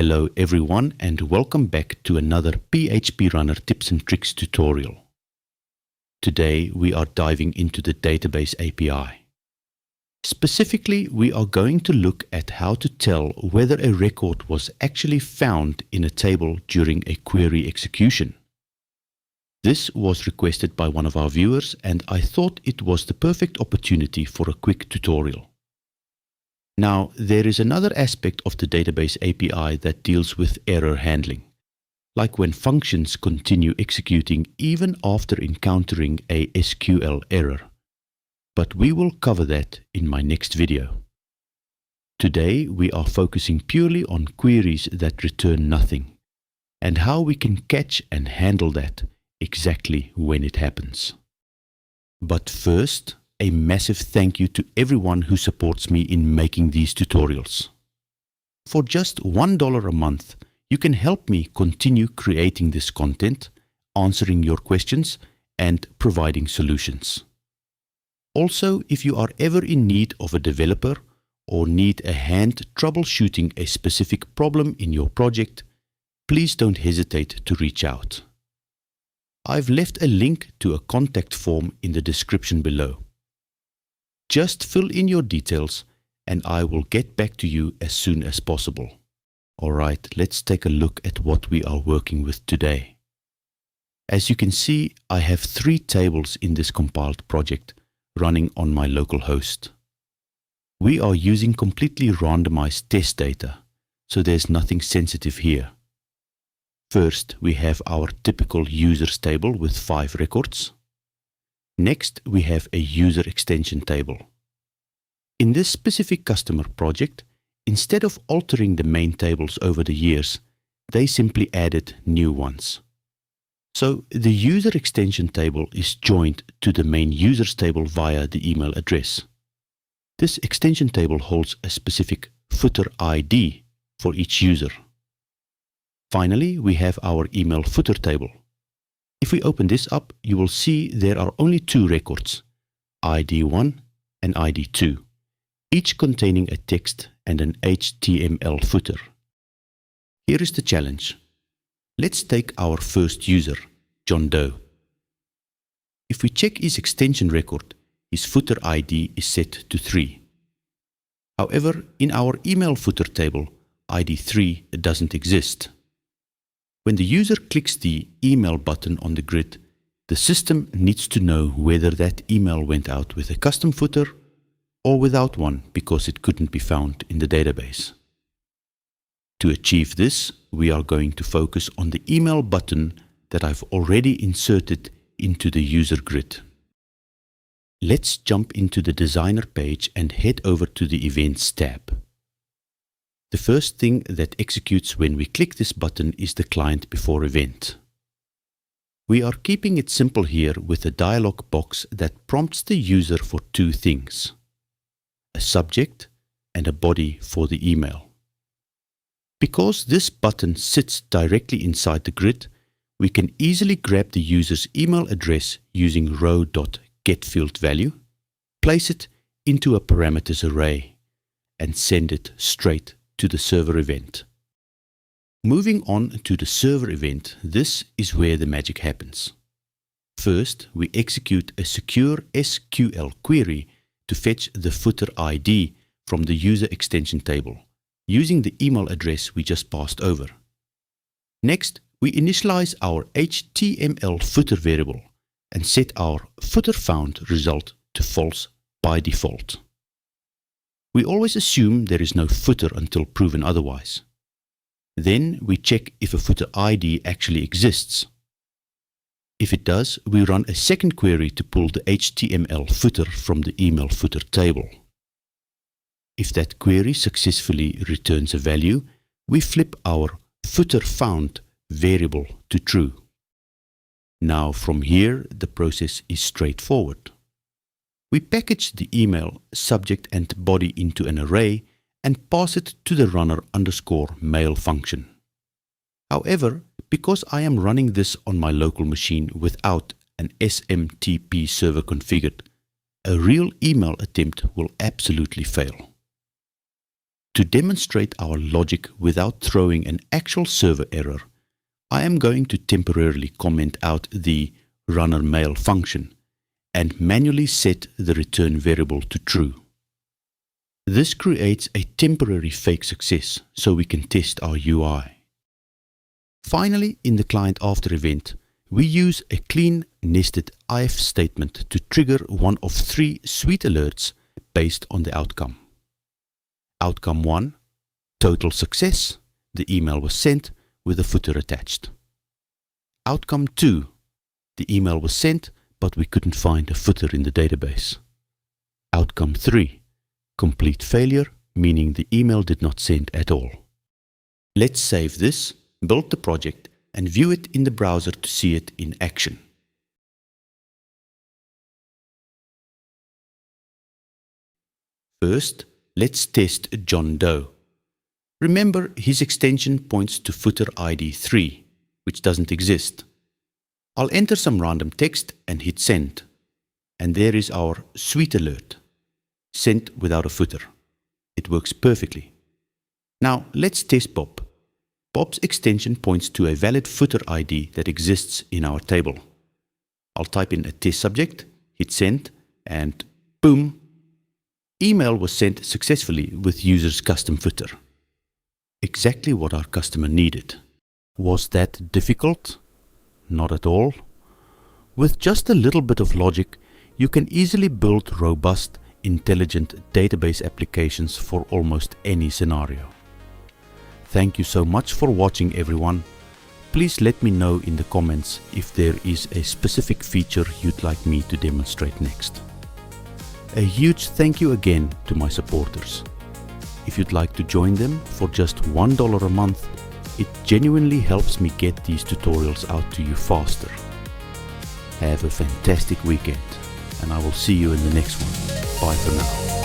Hello everyone and welcome back to another Phprunner tips and tricks tutorial. Today we are diving into the database API. Specifically, we are going to look at how to tell whether a record was actually found in a table during a query execution. This was requested by one of our viewers and I thought it was the perfect opportunity for a quick tutorial. Now, there is another aspect of the database API that deals with error handling, like when functions continue executing even after encountering a SQL error. But we will cover that in my next video. Today, we are focusing purely on queries that return nothing, and how we can catch and handle that exactly when it happens. But first, a massive thank you to everyone who supports me in making these tutorials. For just $1 a month, you can help me continue creating this content, answering your questions, and providing solutions. Also, if you are ever in need of a developer or need a hand troubleshooting a specific problem in your project, please don't hesitate to reach out. I've left a link to a contact form in the description below. Just fill in your details and I will get back to you as soon as possible. Alright, let's take a look at what we are working with today. As you can see, I have 3 tables in this compiled project running on my local host. We are using completely randomized test data, so there's nothing sensitive here. First, we have our typical users table with 5 records. Next, we have a user extension table. In this specific customer project, instead of altering the main tables over the years, they simply added new ones. So the user extension table is joined to the main users table via the email address. This extension table holds a specific footer ID for each user. Finally, we have our email footer table. If we open this up, you will see there are only 2 records, ID1 and ID2, each containing a text and an HTML footer. Here is the challenge. Let's take our first user, John Doe. If we check his extension record, his footer ID is set to 3. However, in our email footer table, ID3 doesn't exist. When the user clicks the email button on the grid, the system needs to know whether that email went out with a custom footer or without one because it couldn't be found in the database. To achieve this, we are going to focus on the email button that I've already inserted into the user grid. Let's jump into the designer page and head over to the Events tab. The first thing that executes when we click this button is the client before event. We are keeping it simple here with a dialog box that prompts the user for 2 things: a subject and a body for the email. Because this button sits directly inside the grid, we can easily grab the user's email address using row.getFieldValue, place it into a parameters array, and send it straight to the server event. Moving on to the server event, this is where the magic happens. First, we execute a secure SQL query to fetch the footer ID from the user extension table, using the email address we just passed over. Next, we initialize our HTML footer variable and set our footer found result to false by default. We always assume there is no footer until proven otherwise. Then we check if a footer ID actually exists. If it does, we run a second query to pull the HTML footer from the email footer table. If that query successfully returns a value, we flip our footer found variable to true. Now from here, the process is straightforward. We package the email, subject and body into an array and pass it to the runner_mail function. However, because I am running this on my local machine without an SMTP server configured, a real email attempt will absolutely fail. To demonstrate our logic without throwing an actual server error, I am going to temporarily comment out the runner mail function and manually set the return variable to true. This creates a temporary fake success so we can test our UI. Finally, in the client after event, we use a clean nested if statement to trigger one of 3 sweet alerts based on the outcome. Outcome 1, total success, the email was sent with a footer attached. Outcome 2, the email was sent but we couldn't find a footer in the database. Outcome 3, complete failure, meaning the email did not send at all. Let's save this, build the project, and view it in the browser to see it in action. First, let's test John Doe. Remember, his extension points to footer ID 3, which doesn't exist. I'll enter some random text and hit send. And there is our sweet alert. Sent without a footer. It works perfectly. Now let's test Bob. Bob's extension points to a valid footer ID that exists in our table. I'll type in a test subject, hit send, and boom! Email was sent successfully with user's custom footer. Exactly what our customer needed. Was that difficult? Not at all. With just a little bit of logic, you can easily build robust, intelligent database applications for almost any scenario. Thank you so much for watching, everyone. Please let me know in the comments if there is a specific feature you'd like me to demonstrate next. A huge thank you again to my supporters. If you'd like to join them for just $1 a month, it genuinely helps me get these tutorials out to you faster. Have a fantastic weekend, and I will see you in the next one. Bye for now.